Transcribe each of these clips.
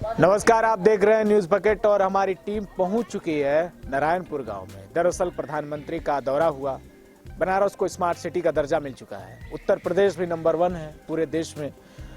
नमस्कार, आप देख रहे हैं न्यूज बकेट और हमारी टीम पहुंच चुकी है नारायणपुर गांव में। दरअसल प्रधानमंत्री का दौरा हुआ, बनारस को स्मार्ट सिटी का दर्जा मिल चुका है। उत्तर प्रदेश भी नंबर 1 है पूरे देश में।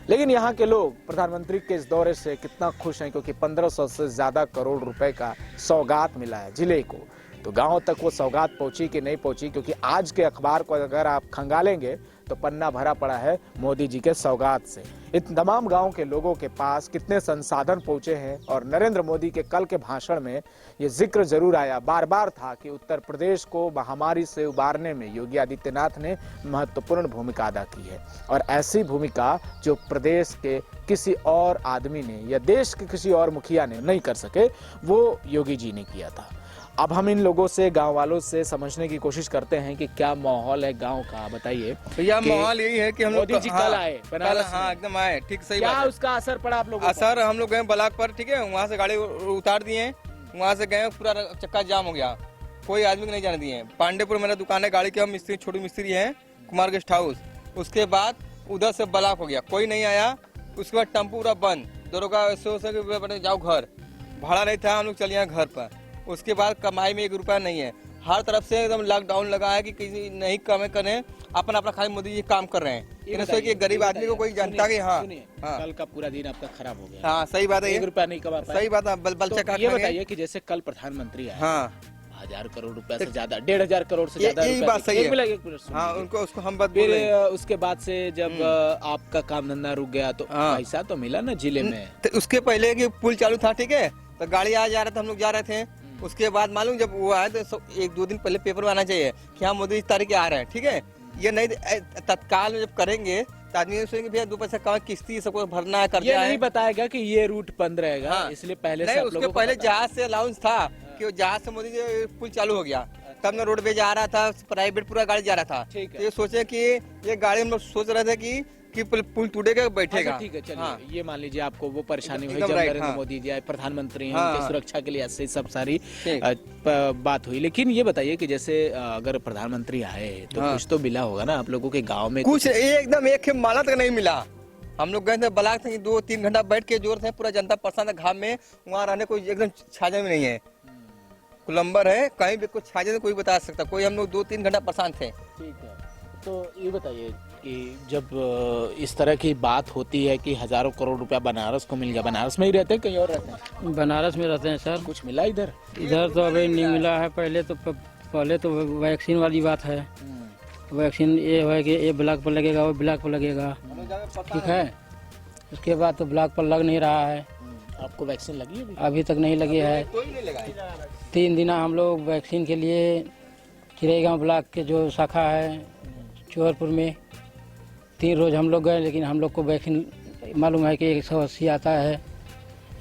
लेकिन यहाँ के लोग प्रधानमंत्री के इस दौरे से कितना खुश हैं, क्योंकि 1500 से ज्यादा करोड़ रुपए का सौगात मिला है जिले को। तो गांव तक वो सौगात पहुंची कि नहीं पहुंची, क्योंकि आज के अखबार को अगर आप खंगालेंगे तो पन्ना भरा पड़ा है मोदी जी के सौगात से। इन तमाम गांव के लोगों के पास कितने संसाधन पहुंचे हैं, और नरेंद्र मोदी के कल के भाषण में ये जिक्र जरूर आया, बार बार था कि उत्तर प्रदेश को महामारी से उबारने में योगी आदित्यनाथ ने महत्वपूर्ण भूमिका अदा की है। और ऐसी भूमिका जो प्रदेश के किसी और आदमी ने या देश के किसी और मुखिया ने नहीं कर सके, वो योगी जी ने किया था। अब हम इन लोगों से, गांव वालों से समझने की कोशिश करते हैं कि क्या माहौल है गांव का। बताइए भैया, माहौल यही है कि हम लोग मोदी जी कल आए बनारस में। एकदम आए, ठीक सही क्या बात है। उसका असर पड़ा आप लोगों को? सर, हम लोग गए ब्लॉक पर, ठीक है, वहाँ से गाड़ी उतार दिए, वहाँ से गए, पूरा चक्का जाम हो गया, कोई आदमी को नहीं जाने दिए। पांडेपुर मेरा दुकान है, गाड़ी के हम मिस्त्री, छोटी मिस्त्री है, कुमार गेस्ट हाउस। उसके बाद उधर से ब्लॉक हो गया, कोई नहीं आया। उसके बाद टेम्पू पूरा बंद, दरोगा जाओ घर, भाड़ा नहीं था, हम लोग चले गए घर पर। उसके बाद कमाई में 1 रुपया नहीं है, हर तरफ से एकदम लॉकडाउन लगा है कि किसी नहीं कमें करें, अपना खाली मोदी जी काम कर रहे हैं। कि गरीब आदमी को कोई जनता के कल का पूरा दिन आपका खराब हो गया। हाँ, सही बात है, 1 रुपया नहीं कमा पाए। सही बात है। तो ये बताइए कि जैसे कल प्रधानमंत्री आए, हाँ, 1000 करोड़ रुपया से ज्यादा, 1500 करोड़ से ज्यादा। यही बात सही है। एक मिनट हाँ, उनको उसको हम बात फिर उसके बाद से जब आपका काम धंधा रुक गया तो पैसा तो मिला ना जिले में। तो उसके पहले कि पुल चालू था, ठीक है, तो गाड़ी आ जा रहा था, हम लोग जा रहे थे। उसके बाद मालूम जब वो आए तो 1-2 दिन पहले पेपर में आना चाहिए कि हाँ मोदी इस तारीख आ रहे हैं, ठीक है। ये नहीं तत्काल में जब करेंगे तो आदमी सोचेंगे भैया 2 पैसा कमा, किस्ती सबको भरना है, कर्जा है। ये नहीं बताएगा कि ये रूट बंद रहेगा। हाँ, इसलिए पहले से उसके पहले जहाज से अलाउंस था कि जहाज से मोदी जी पुल चालू हो गया, तब ना रोडवेज आ रहा था, प्राइवेट पूरा गाड़ी जा रहा था। तो ये सोचे कि ये गाड़ी हम लोग सोच रहे थे कि पुल टूटेगा, बैठेगा। ठीक है, चलिए। हाँ। ये मान लीजिए आपको वो परेशानी हुई जब नरेंद्र मोदी जी आए, प्रधानमंत्री हैं, उनकी सुरक्षा के लिए ऐसे सब सारी बात हुई। लेकिन ये बताइए कि जैसे अगर प्रधानमंत्री आए तो कुछ तो मिला होगा ना आप लोगों के गाँव में? कुछ एकदम एक माला तक नहीं मिला। हम लोग गए थे ब्लॉक थे, 2-3 घंटा बैठ के जोर थे, पूरा जनता परेशान था घाम में, वहाँ रहने कोई एकदम छाजा में नहीं है, कुलम्बर है, कहीं भी कुछ छाजे में कोई बता सकता, कोई। हम लोग 2-3 घंटा परेशान थे। ठीक है, तो ये बताइए कि जब इस तरह की बात होती है कि हजारों करोड़ रुपया बनारस को मिल गया, बनारस में ही रहते हैं कहीं और रहते हैं? बनारस में रहते हैं सर। कुछ मिला इधर तो अभी नहीं मिला है। पहले तो वैक्सीन वाली बात है। वैक्सीन ये है कि ये ब्लॉक पर लगेगा, वो ब्लॉक पर लगेगा, ठीक है। उसके बाद तो ब्लॉक पर लग नहीं रहा है। आपको वैक्सीन लगी है? अभी तक नहीं लगी है। 3 दिन हम लोग वैक्सीन के लिए चिड़ैगांव ब्लॉक के जो शाखा है चौहरपुर में 3 रोज हम लोग गए, लेकिन हम लोग को वैक्सीन मालूम है कि 180 आता है,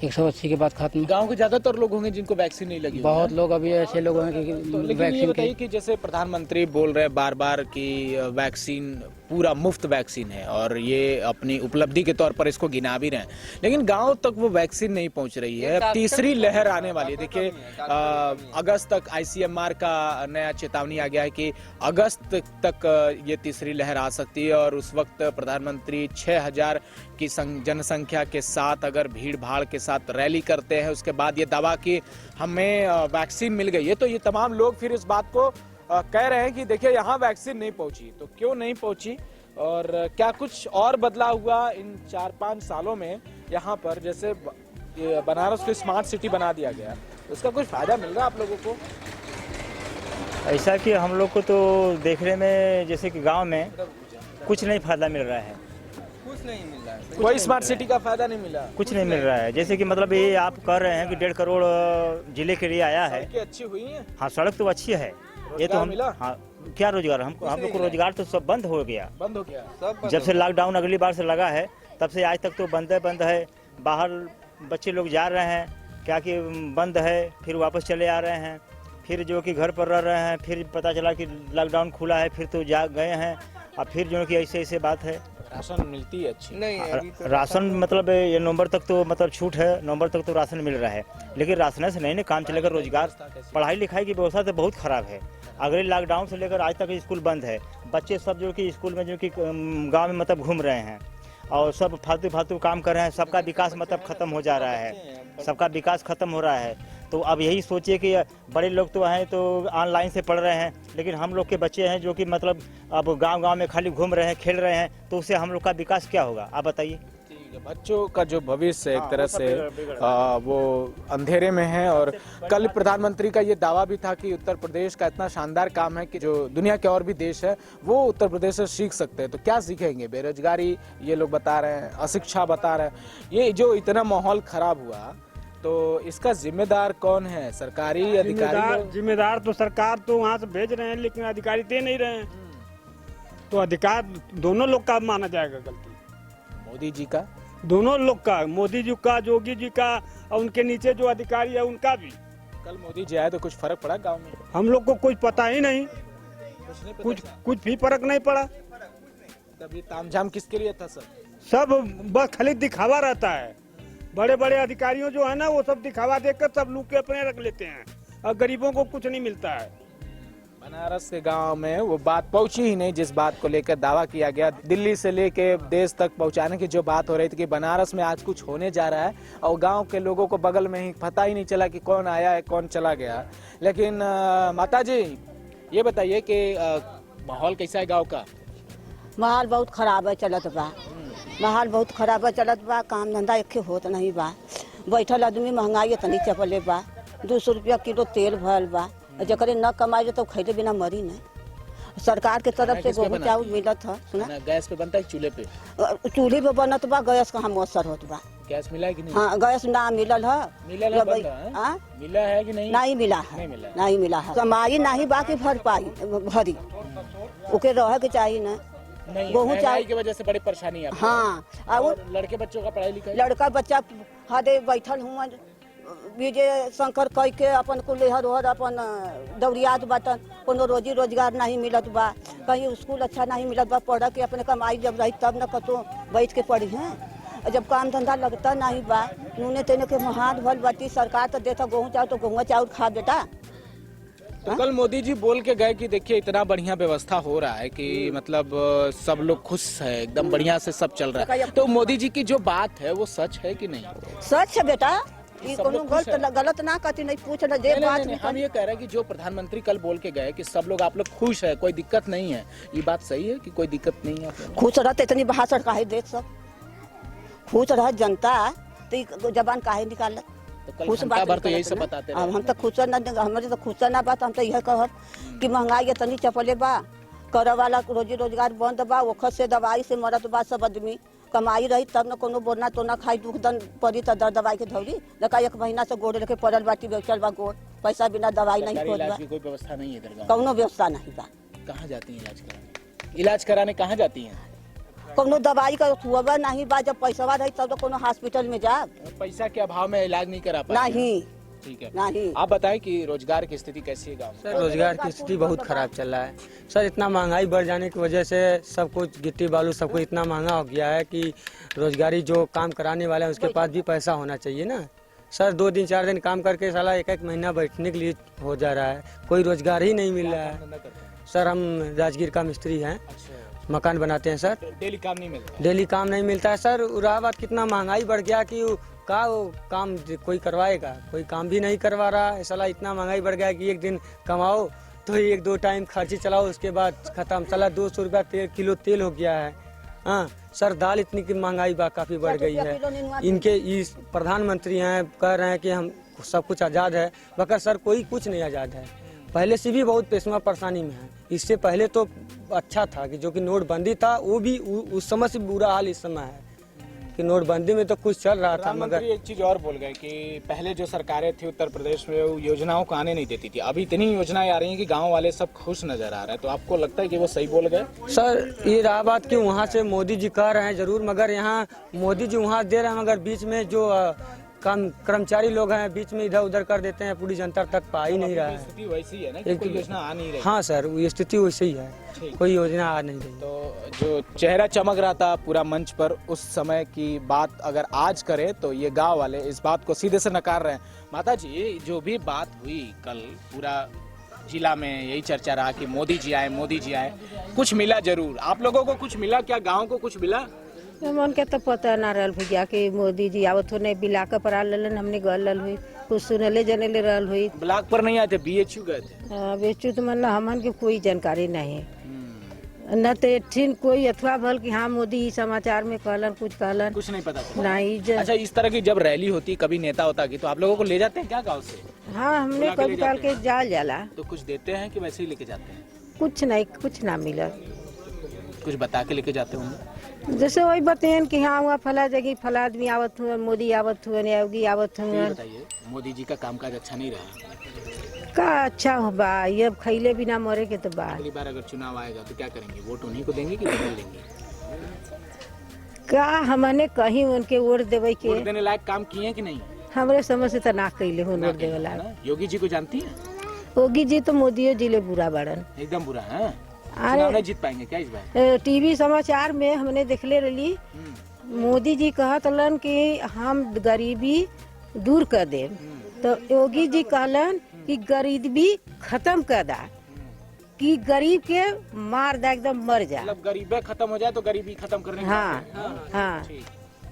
180 के बाद खत्म। गांव के ज्यादातर लोग होंगे जिनको वैक्सीन नहीं लगी। बहुत लोग अभी ऐसे लोग हैं कि लेकिन ये बताइए कि जैसे प्रधानमंत्री बोल रहे हैं बार बार कि वैक्सीन पूरा मुफ्त वैक्सीन है, और ये अपनी उपलब्धि के तौर पर इसको गिना भी रहे हैं, लेकिन गांव तक वो वैक्सीन नहीं पहुंच रही है। अब तीसरी लहर आने वाली है। देखिए, अगस्त तक ICMR का नया चेतावनी आ गया है कि अगस्त तक ये तीसरी लहर आ सकती है, और उस वक्त प्रधानमंत्री 6000 की जनसंख्या के साथ अगर भीड़ भाड़ के साथ रैली करते हैं, उसके बाद ये दावा कि हमें वैक्सीन मिल गई है, तो ये तमाम लोग फिर इस बात को कह रहे हैं कि देखिए यहाँ वैक्सीन नहीं पहुंची, तो क्यों नहीं पहुंची और क्या कुछ और बदलाव हुआ इन 4-5 सालों में यहाँ पर? जैसे बनारस को स्मार्ट सिटी बना दिया गया, उसका कुछ फायदा मिल रहा है आप लोगों को? ऐसा कि हम लोग को तो देखने में जैसे कि गांव में कुछ नहीं फायदा मिल रहा है। कुछ नहीं मिल रहा है, कोई स्मार्ट सिटी का फायदा नहीं मिला, कुछ नहीं मिल रहा है। जैसे कि मतलब ये आप कह रहे हैं कि 1.5 करोड़ जिले के लिए आया है। सड़कें अच्छी हुई हैं? हाँ, सड़क तो अच्छी है। ये तो हम मिला? हाँ, क्या रोजगार, हम लोग को रोजगार तो सब बंद हो गया। बंद हो गया सब जब से लॉकडाउन अगली बार से लगा है तब से आज तक तो बंद है। बाहर बच्चे लोग जा रहे हैं, क्या कि बंद है, फिर वापस चले आ रहे हैं, फिर जो कि घर पर रह रहे हैं, फिर पता चला कि लॉकडाउन खुला है, फिर तो जा गए हैं, और फिर जो कि ऐसे बात है। राशन मिलती है अच्छी नहीं है अभी तो। राशन मतलब ये नवंबर तक तो मतलब छूट है, नवंबर तक तो राशन मिल रहा है, लेकिन राशन से नहीं ना काम चलेगा। रोजगार, पढ़ाई लिखाई की व्यवस्था तो बहुत खराब है। अगले लॉकडाउन से लेकर आज तक स्कूल बंद है, बच्चे सब जो कि स्कूल में जो कि गांव में मतलब घूम रहे हैं। और सब फालतू फालतू काम कर रहे हैं, सबका विकास मतलब खत्म हो जा रहा है, सबका विकास खत्म हो रहा है। तो अब यही सोचिए कि बड़े लोग तो हैं तो ऑनलाइन से पढ़ रहे हैं, लेकिन हम लोग के बच्चे हैं जो कि मतलब अब गांव-गांव में खाली घूम रहे हैं, खेल रहे हैं, तो उससे हम लोग का विकास क्या होगा, आप बताइए। बच्चों का जो भविष्य एक तरह से बिगड़ वो अंधेरे में है। और कल प्रधानमंत्री का ये दावा भी था कि उत्तर प्रदेश का इतना शानदार काम है कि जो दुनिया के और भी देश है वो उत्तर प्रदेश से सीख सकते हैं। तो क्या सीखेंगे? बेरोजगारी ये लोग बता रहे हैं, अशिक्षा बता रहे हैं। ये जो इतना माहौल खराब हुआ तो इसका जिम्मेदार कौन है? सरकारी अधिकारी? जिम्मेदार तो सरकार तो वहाँ से भेज रहे हैं, लेकिन अधिकारी दे नहीं रहे हैं। तो अधिकार दोनों लोग का माना जाएगा गलती, मोदी जी का, दोनों लोग का, मोदी जी का, योगी जी का, और उनके नीचे जो अधिकारी है उनका भी। कल मोदी जी आए तो कुछ फर्क पड़ा गांव में? हम लोग को कुछ पता ही नहीं, कुछ भी फर्क नहीं पड़ा। तब ये तामझाम किसके लिए था सर? सब बस खाली दिखावा रहता है। बड़े बड़े अधिकारियों जो है ना वो सब दिखावा देकर सब लोग के अपने रख लेते हैं और गरीबों को कुछ नहीं मिलता है। बनारस के गांव में वो बात पहुंची ही नहीं जिस बात को लेकर दावा किया गया। दिल्ली से लेके देश तक पहुंचाने की जो बात हो रही थी कि बनारस में आज कुछ होने जा रहा है और गांव के लोगों को बगल में ही पता ही नहीं चला कि कौन आया है कौन चला गया। लेकिन माता जी ये बताइए कि माहौल कैसा है गांव का? माहौल बहुत खराब है चलत बा, माहौल बहुत खराब है चलत बा। काम धंधा एक होत नहीं बा, बैठल आदमी महंगाई इतनी चपले बा, 200 रुपया किलो तेल भरल बा, जकरे न कमाई तो खैले बिना मरी नहीं। सरकार के तरफ से गेहूं चाउर मिलत है। सुना गैस पे बनता है चूल्हे पे? चूल्हे पे बनत बा, गैस कहाँ मौसर होत बा। गैस मिला है कि नहीं? हाँ गैस ना मिलल है। मिला है कि नहीं? नहीं मिला है, नहीं मिला है। कमाई नहीं बाकी भर पाई भरी ओके रहे के चाहिए ना। गेहूं चावल की वजह से बड़ी परेशानी है। हाँ और लड़के बच्चों का पढ़ाई लिखाई? लड़का बच्चा हदे बैठल हुआ विजय शंकर कह के अपन कुल हर अपन दौड़ियात बाटन, कोनो रोजी रोजगार नहीं मिलत बा, कहीं स्कूल अच्छा नहीं मिलत बा। पढ़ के अपने कमाई जब रही तब न कतो बैठ के पढ़ी हैं। जब काम धंधा लगता नहीं बा, नूने तेने के हाथ भल बाटी। सरकार तो देता गेहूं चाउर तो गेहूं चाउर खा बेटा। तो कल मोदी जी बोल के गए कि देखिए इतना बढ़िया व्यवस्था हो रहा है कि मतलब सब लोग खुश है, एकदम बढ़िया से सब चल रहा है। तो मोदी जी की जो बात है वो सच है कि नहीं? सच है बेटा, ये कोनो गलत ना कहती नहीं, पूछ ना जे बात। हम ये कह रहे हैं कि जो प्रधानमंत्री कल बोल के गए कि सब लोग आप लोग खुश है, कोई दिक्कत नहीं है, ये बात सही है कि कोई दिक्कत नहीं है? खुश रहते इतनी भाषण काहे देख सब, खुश रह जनता तो जबान काहे निकाल। खुश बात तो यही सब बताते हैं। हम तो खुश ना, हमारे तो खुश ना बात। हम तो यह कहब कि महंगाई इतनी चपले बा, कर वाला रोजी रोजगार बंद बा, वक्त से दवाई से मरत बा सब आदमी। कमाई रही तब न कोनो बोलना तो न खाई, दुख दन पड़ी तो दर दवाई के धौरी लगा। 1 महीना से गोड़ लेके पड़ल बाटी, बेचल बा गोड़, पैसा बिना दवाई नहीं होत बा। कोई व्यवस्था नहीं है, कौनो व्यवस्था नहीं बा। कहाँ जाती है इलाज कराने? इलाज कराने कहाँ जाती हैं? कोनो दवाई का हुआ नहीं बा, जब पैसा रही तब तो कोनो हॉस्पिटल में जा। पैसा के अभाव में इलाज नहीं करा पाते? नहीं। ठीक है, नहीं। आप बताएं कि रोजगार की स्थिति कैसी है गाँव में? सर रोजगार की स्थिति बहुत खराब चल रहा है सर। इतना महंगाई बढ़ जाने की वजह से सब कुछ गिट्टी बालू सब कुछ इतना महंगा हो गया है कि रोजगारी जो काम कराने वाला है उसके पास भी पैसा होना चाहिए ना सर। 2 दिन 4 दिन काम करके साला 1 महीना बैठने के लिए हो जा रहा है, कोई रोजगार ही नहीं मिल रहा है सर। हम राजगीर का मिस्त्री हैं, मकान बनाते हैं सर। डेली काम नहीं मिलता? डेली काम नहीं मिलता है सर। रहा बात कितना महंगाई बढ़ गया कि वो काम कोई करवाएगा, कोई काम भी नहीं करवा रहा है साला। इतना महंगाई बढ़ गया कि एक दिन कमाओ तो 1-2 टाइम खर्ची चलाओ, उसके बाद खत्म साला। 200 रुपया किलो तेल हो गया है। हाँ सर, दाल इतनी की महंगाई काफ़ी बढ़ गई है। इनके इस प्रधानमंत्री हैं कह रहे हैं कि हम सब कुछ आज़ाद है, मगर सर कोई कुछ नहीं आज़ाद है। पहले से भी बहुत पेशवा परेशानी में है। इससे पहले तो अच्छा था कि जो कि नोटबंदी था वो भी उस समय से बुरा हाल इस समय है कि नोटबंदी में तो कुछ चल रहा था, मगर एक चीज और बोल गए कि पहले जो सरकारें थी उत्तर प्रदेश में वो योजनाओं को आने नहीं देती थी। अभी इतनी योजनाएं आ रही हैं कि गांव वाले सब खुश नजर आ रहे हैं। तो आपको लगता है कि वो सही बोल गए? सर ये रहा बात कि वहाँ से मोदी जी कह रहे हैं जरूर, मगर यहाँ मोदी जी वहाँ दे रहे हैं, मगर बीच में जो कर्मचारी लोग हैं बीच में इधर उधर कर देते हैं, पूरी जनता तक पा ही नहीं रहा है। स्थिति वैसी है ना कि कोई योजना आ नहीं रही? हाँ सर, ये स्थिति वैसी ही है, कोई योजना आ नहीं रही। तो जो चेहरा चमक रहा था पूरा मंच पर उस समय की बात अगर आज करें तो ये गांव वाले इस बात को सीधे से नकार रहे हैं। माता जी, जो भी बात हुई कल पूरा जिला में यही चर्चा रहा कि मोदी जी आए, मोदी जी आए, कुछ मिला जरूर। आप लोगों को कुछ मिला क्या? गाँव को कुछ मिला? मन के तो पता ना रहल भैया कि मोदी जी आवत हो नहीं बिला के परा लेलन हमने गल हुई कुछ सुनले जनले रहल हुई। ब्लॉक पर नहीं आए थे, बीएचयू गए थे। बेचू तो मन हमन के कोई जानकारी नहीं न तो ठीक कोई अथवा भल कि हाँ मोदी ई समाचार में कहलन कुछ नहीं पता चला। नहीं अच्छा, इस तरह की जब रैली होती कभी नेता होता की तो आप लोगों को ले जाते हैं क्या गाँव से? हाँ हमने बुला के ले कभी काल जाते के जाल जाला तो कुछ देते हैं कि वैसे ही लेके जाते हैं? कुछ ना मिला। कुछ बता के लेके जाते होंगे? जैसे वही बताएं कि हाँ वहाँ फला जगह फला आदमी आवत हुए, मोदी आवत हुए, योगी आवत ये हुए। बताइए, मोदी जी का कामकाज अच्छा नहीं रहा? का अच्छा हो बा, ये खैले बिना मरे के तो बा। अगली बार अगर चुनाव आएगा तो क्या करेंगे? वोट उन्हीं को देंगे कि बदल लेंगे? का हमने कहीं उनके वोट देवे के वोट देने लायक काम किए कि नहीं? हमरे समझ से तो ना कैले हो वोट देवे ला। योगी जी को जानती है? योगी जी तो मोदी जिले बुरा बड़न एकदम बुरा है। चुनाव नहीं जीत पाएंगे क्या इस बार? टीवी समाचार में हमने देखले रही मोदी जी कहत लन कि हम गरीबी दूर कर दे, तो योगी जी कहलन कि गरीबी खत्म कर दा, कि गरीब के मार दा एकदम मर जा। मतलब गरीबी खत्म हो जाए तो गरीबी खत्म करने की हाँ बात है। हाँ ठीक।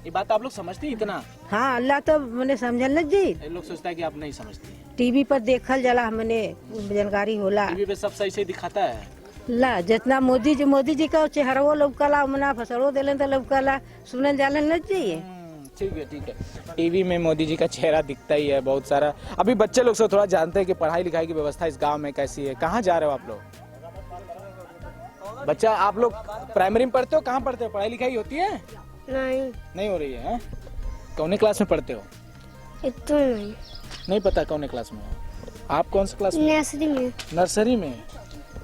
ये बात आप लोग समझते हैं इतना? हाँ अल्लाह तो मैंने समझल न जी। ये लोग सोचता है कि आप नहीं समझते हैं। टीवी पर देखल जाला हमने जानकारी होला। टीवी पे सब सही से दिखाता है। ला जितना मोदी जी का चेहरा लौकला मना फसलो देलन तो लौकला सुनन जालन न जी। ठीक है। टीवी में मोदी जी का चेहरा दिखता ही है बहुत सारा। अभी बच्चे लोग से थोड़ा जानते हैं कि पढ़ाई लिखाई की व्यवस्था इस गांव में कैसी है। कहाँ जा रहे हो आप लोग? बच्चा आप लोग प्राइमरी में पढ़ते हो? कहाँ पढ़ते हो? पढ़ाई लिखाई होती है? नहीं हो रही है। कौन क्लास में पढ़ते हो? नहीं पता कौन क्लास में? आप कौन सी क्लास में? नर्सरी में।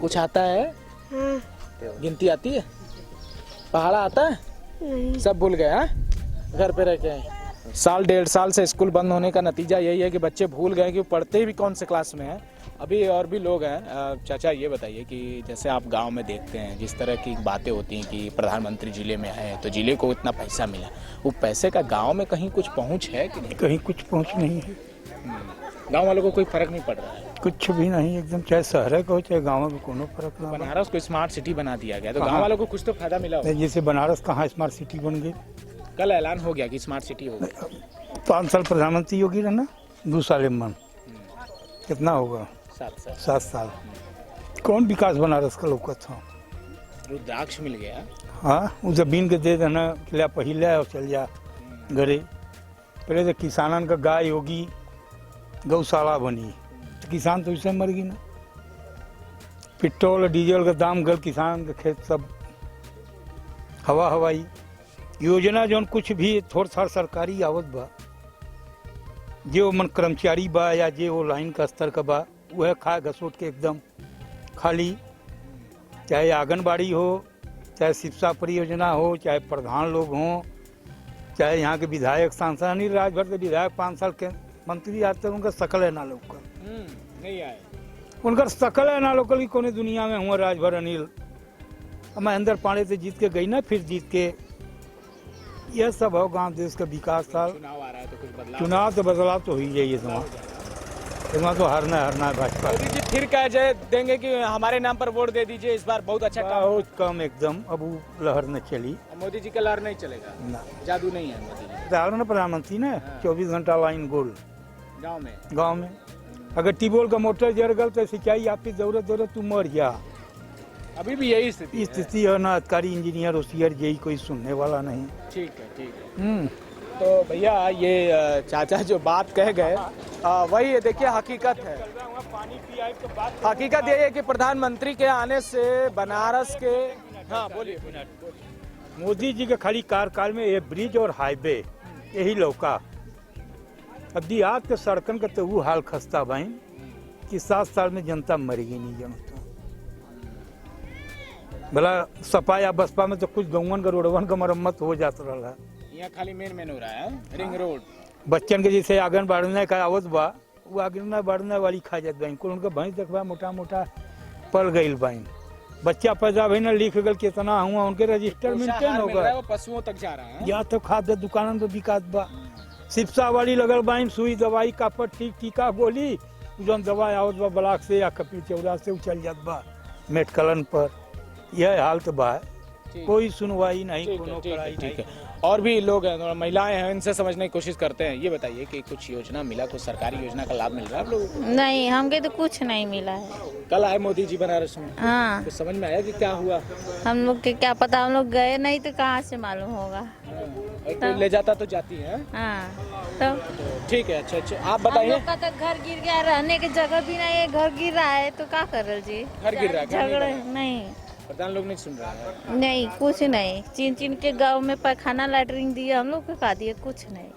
कुछ आता है? गिनती आती है? पहाड़ा आता है? सब भूल गए? हाँ, घर पे रह के आए। साल डेढ़ साल से स्कूल बंद होने का नतीजा यही है कि बच्चे भूल गए कि पढ़ते भी कौन से क्लास में है। अभी और भी लोग हैं। चाचा ये बताइए कि जैसे आप गांव में देखते हैं जिस तरह की बातें होती हैं कि प्रधानमंत्री जिले में आए तो जिले को इतना पैसा मिला, वो पैसे का गांव में कहीं कुछ पहुंच है कि नहीं? कहीं कुछ पहुंच नहीं है। गांव वालों को कोई फर्क नहीं पड़ रहा है? कुछ भी नहीं, एकदम चाहे शहर का हो चाहे गाँव में कोनो फर्क ना। बनारस को स्मार्ट सिटी बना दिया गया तो गाँव वालों को कुछ तो फायदा मिला होगा। जैसे बनारस कहाँ स्मार्ट सिटी बन गई? कल ऐलान हो गया कि स्मार्ट सिटी होगा। 5 साल प्रधानमंत्री योगी रहना, 2 साल मन कितना होगा? 7 साल। कौन विकास बनारस का लौकत था? रुद्राक्ष मिल गया। हाँ, वो जमीन के दे देना किला पहले और चल जा घरे। पहले तो किसानन का गाय होगी, गौशाला बनी तो किसान तो इससे मर गई ना। पेट्रोल डीजल का दाम गल, किसान का खेत सब हवाई योजना जौन कुछ भी थोड़ा सा सरकारी आवत बा, जो मन कर्मचारी बा या जे वो लाइन का स्तर का बा वह खा घसोट के एकदम खाली। चाहे आंगनबाड़ी हो, चाहे शिक्षा परियोजना हो, चाहे प्रधान लोग हों, चाहे यहाँ के विधायक सांसद, नहीं राजभर के विधायक 5 साल के मंत्री आते हैं, उनका शकल है ना लोकल नहीं आए। उनका शकल है ना लोकल की कोने दुनिया में हुआ राजभर अनिल महेंद्र पांडे से जीत के गई ना, फिर जीत के। यह सब हो गांव देश का विकास था। चुनाव आ रहा है तो कुछ बदलाव? चुनाव तो बदलाव तो ही जाइए इसमें तो हारना है भाजपा। मोदी जी फिर कह देंगे कि हमारे नाम पर वोट दे दीजिए, इस बार बहुत अच्छा काम। बहुत कम एकदम, अब वो लहर न चली। मोदी जी का लहर नहीं चलेगा ना, जादू नहीं है मोदी जी। ना प्रधानमंत्री ने 24 घंटा लाइन गोल गाँव में। अगर ट्यूबवेल का मोटर जर गल तो सिंचाई आपकी जरूरत तू मर जा। अभी भी यही स्थिति है ना। अधिकारी इंजीनियर होशियार यही कोई सुनने वाला नहीं। ठीक है। तो भैया ये चाचा जो बात कह गए वही है। देखिए हकीकत है, हकीकत यही है कि प्रधानमंत्री के आने से बनारस के। हाँ बोलिए। मोदी जी के खाली कार्यकाल में ये ब्रिज और हाईवे यही लौका। अब देहात के सड़कन का तो वो हाल खस्ता भाई कि 7 साल में जनता मरेगी नहीं जनता। भला सपा या बसपा में तो कुछ गौवन का रोडवन का मरम्मत हो जाता रहा। यहाँ खाली मेन हो रहा है रिंग रोड। बच्चन के जैसे आंगन बाढ़ने का आवत बा, वो आंगन बाढ़ने वाली खा जात बाइन। उनका भैंस देखबा मोटा पल गईल बाइन। बच्चा पैदा भई ना लिख गल कितना हुआ, उनके रजिस्टर मेंटेन होगा। पशुओं तक जा रहा है। या तो खाद्य दुकान पे विकास बा। शिक्षा वाली लगल बाइन, सुई दवाई कापड़ टीका गोली जौन दवा आवत बा ब्लॉक से या कपिल चौरा से चल जात बा मेटकलन पर। यह हाल तो बा। कोई सुनवाई नहीं, ठीक है, कोनो ठीक है, कड़ाई ठीक नहीं। है। और भी लोग हैं, थोड़ा महिलाएं हैं, इनसे समझने की कोशिश करते हैं। ये बताइए कि कुछ योजना मिला, कुछ सरकारी योजना का लाभ मिल रहा है आप लोगों को? नहीं, हमके तो कुछ नहीं मिला है। कल आए मोदी जी बनारस में, हाँ, कुछ समझ में आया कि क्या हुआ? हम लोग के क्या पता, हम लोग गए नहीं तो कहाँ से मालूम होगा। कोई ले जाता तो जाती है। हाँ, तो ठीक है, अच्छा आप हम बताइए। लोग का तो घर गिर गया, रहने की जगह भी नहीं है, घर गिर रहा है तो क्या कर रहे जी? घर गिर रहा है, घर नहीं झगड़े बना। नहीं, प्रधान लोग नहीं सुन रहा है। नहीं कुछ नहीं। चीन चीन के गांव में पैखाना लैटरिन दिए, हम लोग को का दिए, कुछ नहीं।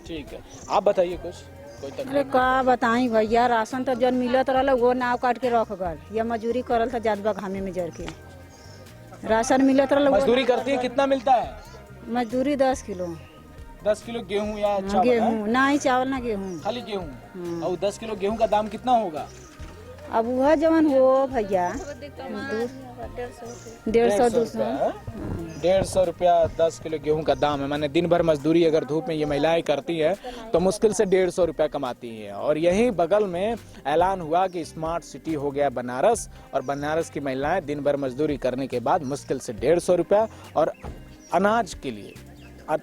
ठीक है, आप बताइए कुछ, कोई अरे तकलीफ? का बताई भैया, राशन तो जन मिलत रहल वो नाव काट के रख गल, या मजदूरी करल था जात घामे में जर के। राशन मिलत रहल वो मजदूरी करती है, कितना मिलता है? मजदूरी 10 किलो 10 किलो गेहूं या चावल है? गेहूँ, ना ही चावल ना गेहूँ। खाली गेहूं। और 10 किलो गेहूं का दाम कितना होगा? अब वह जवन हो भैया 150 रुपया 10 किलो गेहूं का दाम है। माने दिन भर मजदूरी अगर धूप में ये महिलाएं करती है तो मुश्किल से 150 रुपया कमाती है। और यहीं बगल में ऐलान हुआ कि स्मार्ट सिटी हो गया बनारस, और बनारस की महिलाएं दिन भर मजदूरी करने के बाद मुश्किल से 150 रुपया और अनाज के लिए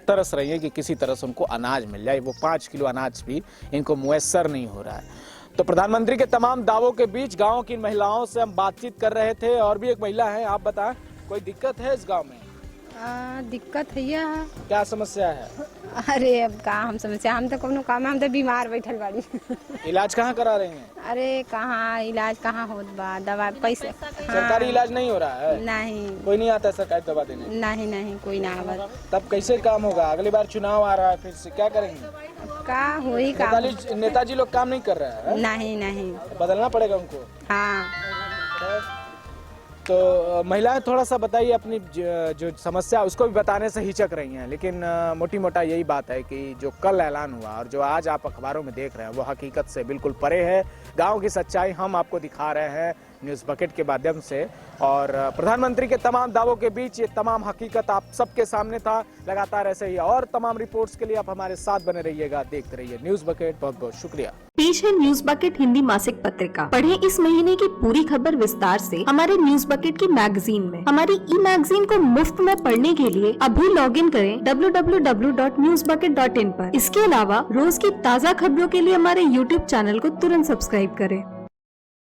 तरस रही है कि किसी तरह से उनको अनाज मिल जाए। वो 5 किलो अनाज भी इनको मुयस्सर नहीं हो रहा है। तो प्रधानमंत्री के तमाम दावों के बीच गांव की महिलाओं से हम बातचीत कर रहे थे। और भी एक महिला है, आप बताएं, कोई दिक्कत है इस गांव में? दिक्कत है या क्या समस्या है? अरे अब का हम समस्या, हम तो कोनो काम, हम तो बीमार बैठल बाड़ी। इलाज कहाँ करा रही हैं? अरे कहाँ इलाज कहाँ होत बा, दवा पैसे सरकारी इलाज नहीं हो रहा है? नहीं कोई नहीं आता है सरकारी दवा देने? नहीं कोई ना आवत। तब कैसे काम होगा? अगली बार चुनाव आ रहा है, फिर से क्या करेंगे? का होई काम? नेताजी लोग काम नहीं कर रहे हैं? नहीं बदलना पड़ेगा उनको। हाँ, तो महिलाएं थोड़ा सा बताइए अपनी जो समस्या, उसको भी बताने से हिचक रही हैं। लेकिन मोटी मोटा यही बात है कि जो कल ऐलान हुआ और जो आज आप अखबारों में देख रहे हैं वो हकीकत से बिल्कुल परे है। गांव की सच्चाई हम आपको दिखा रहे हैं न्यूज़ बकेट के माध्यम से। और प्रधानमंत्री के तमाम दावों के बीच ये तमाम हकीकत आप सबके सामने था। लगातार ऐसे ही और तमाम रिपोर्ट्स के लिए आप हमारे साथ बने रहिएगा, देखते रहिए न्यूज़ बकेट। बहुत बहुत शुक्रिया। पेश है न्यूज़ बकेट हिंदी मासिक पत्रिका। पढ़ें इस महीने की पूरी खबर विस्तार से हमारे न्यूज़ बकेट की मैगजीन में। हमारी ई मैगजीन को मुफ्त में पढ़ने के लिए अभी लॉगिन करें www.newsbucket.in पर। इसके अलावा रोज की ताज़ा खबरों के लिए हमारे YouTube चैनल को तुरंत सब्सक्राइब करें।